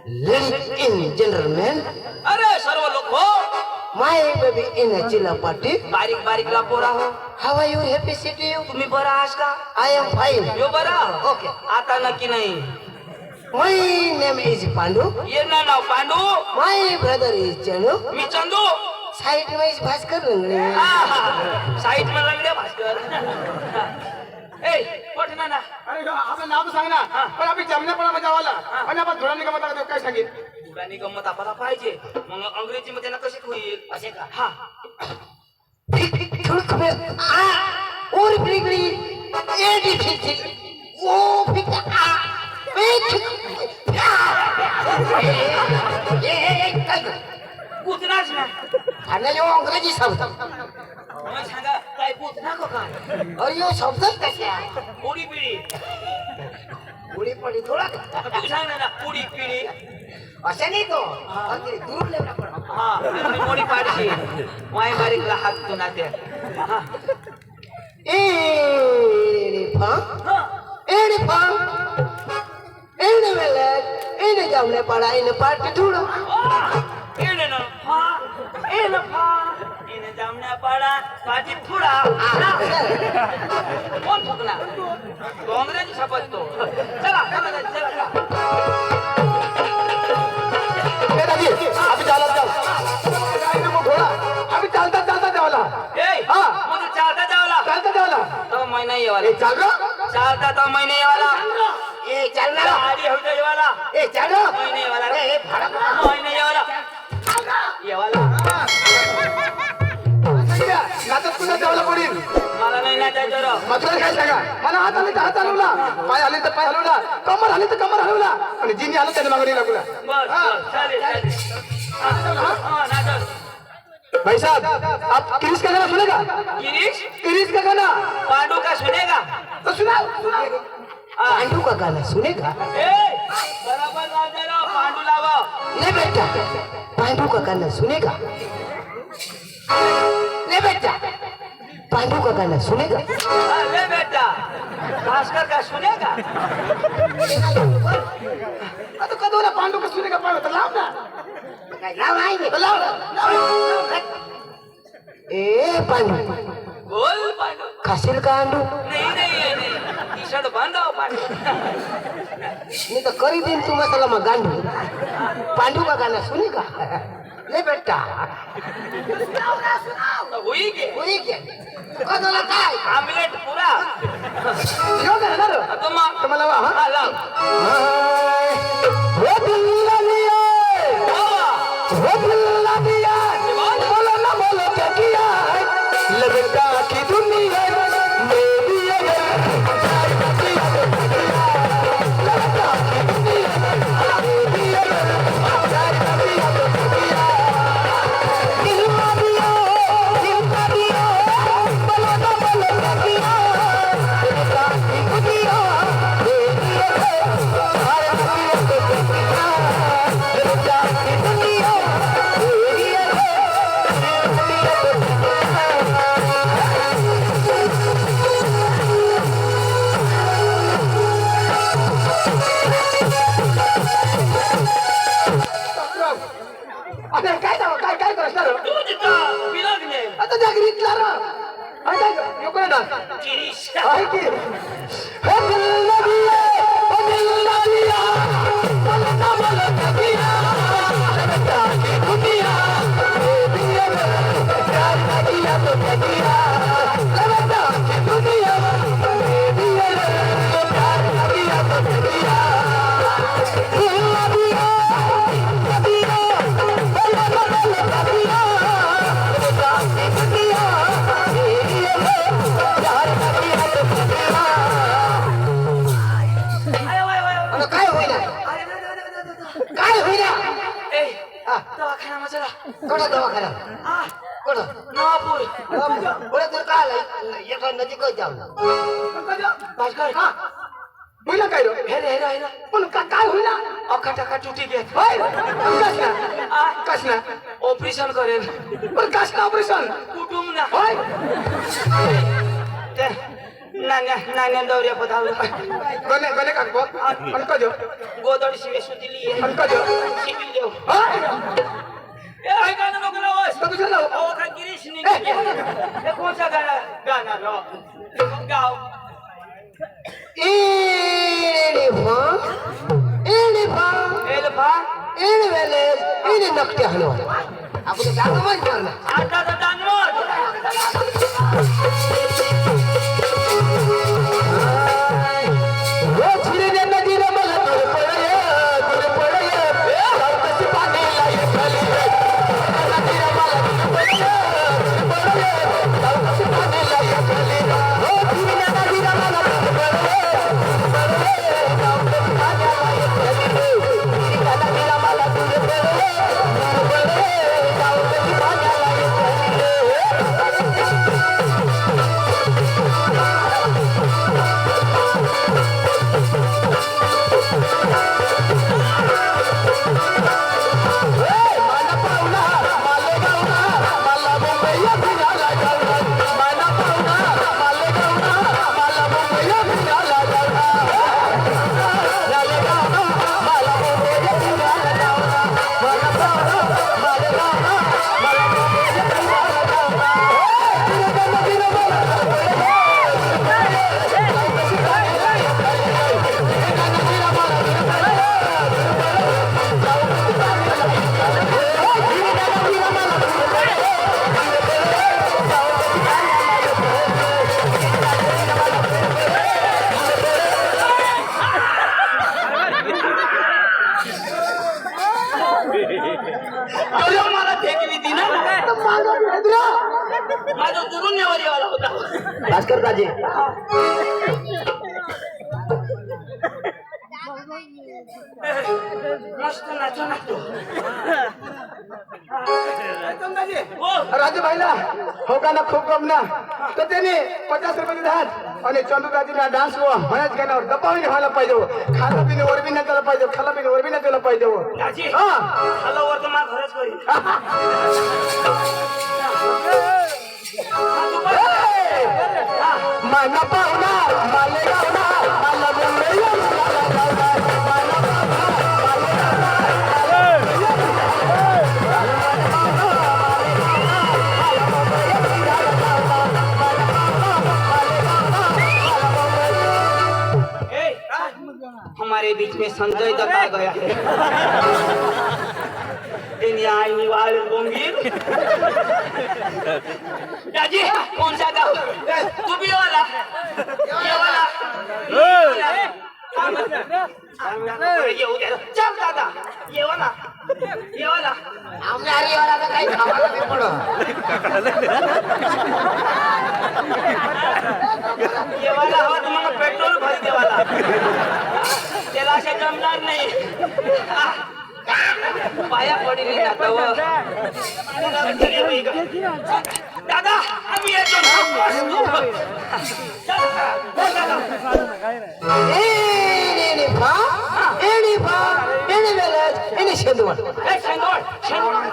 C: लेडीज इन जनरलमॅन
A: अरे सर्व लोक हो
C: माय बेबी इन चिला पार्टी
A: बारीक बारीक ला पोरा हो
C: हाव आर यू हॅपी सिटी यू
A: तुम्ही बरा आहात का
C: आय एम फाईन
A: यो बरा
C: ओके
A: आता नक्की नाही
C: माय नेम इज पांडू
A: ये ना नाव Pandu
C: my brother is Chandu
A: मी चंदू
C: साइड में इज भास्कर लंगड़े
A: साईड मध्ये लागले भास्कर ए पट ना ना
B: अरे आपलं नाव सांग ना पण आपण जमण्यापणा मजा आला आणि आपण धुळा निगमत लागतो काय सांगेल
A: पुराणी गंमत आपल्याला पाहिजे मग अंग्रेजी मध्ये ना कशी होईल असे का हा
C: थोड़ा खबर और बिगड़ी ये डिफिकल्ट वो फिक
A: पुतनाच ना
C: अरे यो अंग्रेजी शब्द
A: मग सांगा काय पुतना को काय
C: और यो शब्द कैसे
A: पुडी पिढी
C: बुढ़ी पड़ी थोड़ा
A: तू सांग ना पुडी पिढी
C: ऐसा नहीं तो अरे दूर लेना पड़ा
A: हा तुम्ही मोडी पाडशी माय बारीकला हात तुना ते हा
C: इन्हें जामने पड़ा इन्हें पार्टी ढूंढो
A: एने ना हा एने फा एने जामने पाडा पाटी थोडा कोण ठोकला तो अंग्रेजी शपथ तो चला चला चला
B: दादी अभी चालत जाऊ काय नको घोडा अभी चालता चालता जावला
A: ए
B: हा.
A: मुझे चालता जावला
B: चालता जावला
A: तो महिना येवाला
B: ए चाल रो
A: चालता तो महिना येवाला
C: ए चलना
A: आधी होता येवाला
C: ए चलो
A: महिना येवाला
C: ए भाड़ा
A: महिना येवाला येवाला
B: नातत पुन्हा जावला पडेल
A: मला नाही ना त्याच्यावर
B: मथुरा काय सांगा मला हात आले तर हात हलवला पाय आले तर पाय हलवला कमर आले तर कमर हलवला आणि जिनी आलं त्याने मागणी लागला
A: बस बस चालेल चालेल हा नाचल
B: भाई साहब आप किरिश का गाना सुनेगा
A: गिरीश
B: किरिश का गाना
A: पांडू का सुनेगा
B: तो सुनाओ
C: पांडू का गाना सुनेगा?
A: बराबर राजा पांडू लावा.
C: ले बेटा, पांडू का गाना सुनेगा? ले बेटा, पांडू का गाना सुनेगा?
A: ले बेटा भास्कर का सुनेगा.
B: आता कधोला पांडू का सुनेगा पांडू तर लाव ना.
C: काय लाव आहे
B: तर लाव ना.
C: ए पांडू,
A: बोल पांडू.
C: खाशील का अंडू?
A: नहीं नहीं नहीं टी शर्ट बांधा पांडू.
C: मी तर करी देईन तू मसाला मग गांडू. पांडू का गाना सुनेगा? ले बेटा,
A: हुई गे
C: कोई क्या कधोला काय?
A: आमलेट पुरा.
B: यो का ना रे.
A: आता मग
B: तर मला वा हा.
A: हा लाव.
B: हो दिल्ला दिया,
A: बाबा.
B: हो दिल्ला दिया, बोलो ना बोलो क्या किया, लगता की दुनिया में भी है, लगता की दुनिया में भी है, दिल्ला दिया, बोलो ना बोलो क्या किया, लगता की दुनिया में भी है, लगता की दुनिया में भी है. आता काय जावं काय काय करणार
A: तू तिथं बिलग नाही.
B: आता जागरीतला रा आता यो कोण ना
A: किरीश.
B: आहे की हे दिल्ला दिया ओ दिल्ला दिया बोलना बोलो कबिया लगता की दुनिया में भी है प्यार ना किया तो क्या किया लगता की दुनिया में भी है प्यार ना किया तो क्या किया दिल्ला दिया कबिया बोलना बोलो कबिया लगता की दुनिया में भी है प्यार ना किया तो क्या किया.
C: अरे काय होईना? काय होईना?
A: ए
C: हा,
A: दवाखाना मजला.
C: कोणा दवाखाना?
A: आ
C: कोण?
A: नवापूर.
C: बरं तर काय आलाय? एका नदीकडे जाऊ ना.
A: भास्कर.
B: हा होईना काय रे
A: हेरे हेरे हेरे.
B: पण काय होईना
A: अख्खा टाका तुटी गे.
B: होय कसना
A: आ
B: कसना
A: ऑपरेशन करेल.
B: पण कसना ऑपरेशन
A: कुटुंब ना.
B: होय
A: ते नान्या दौऱ्या पधावलं.
B: गणे गणे काकबो अनका जो
A: गोदड शिवे सुदिली आहे.
B: अनका जो
A: शिबिल देव.
B: होय
A: ए ऐका ना नको लावस.
B: तर तुझं नाव
A: अहो काय गिरीश निघे. हे कोणचा गाणं रो. गाव.
C: एलिफा
A: एल्फा.
C: एलिवेलेस इने नकटे हलवा. आपण जागा माहिती करणार.
A: आता तर दानवत.
B: वो छिरे नदी रे मला दूर पडय कशी पाणी लाई खाली नदी रे मला दूर पडय कशी पाणी लाई खाली वो छिरे नदी रे मला दूर पडय कशी पाणी लाई खाली नदी रे मला दूर पडय कशी पाणी लाई
A: एवढं मला फेकली ती ना. माझा दुरून नेवारीवाला होता.
B: भास्कर काजे
A: मस्त नाचो नाचतो.
B: राजू भाईला हो का ना खूप कम ना तर त्याने 50 रुपये दिले आणि चंदू दाजीला डान्स म्हणाच गाण्यावर दबावून व्हायला पाहिजे खाला पिणे वर बी नाही त्याला पाहिजे खाला पिणे वर बी नाही त्याला पाहिजे
A: दाजी
B: हा
A: खालावर तर मला खरंच होईल
B: मला पाहुणा मला गावना मला मुंबई
A: हमारे बीच में संजय दत्त आ गया है आईनी वाले बोंगीर दाजी कौन सा गाँव तू भी ये वाला ये उधर चल दादा ये वाला
C: आमच्या हरिवाला तर काही खावायला नाही पडत
A: ये वाला हवा तुम्हाला पेट्रोल भर दे वाला त्याला असे जमणार नाही पाया पडली ना तव दादा आम्ही येतो
C: एनी शेंदवड
A: शेंगोड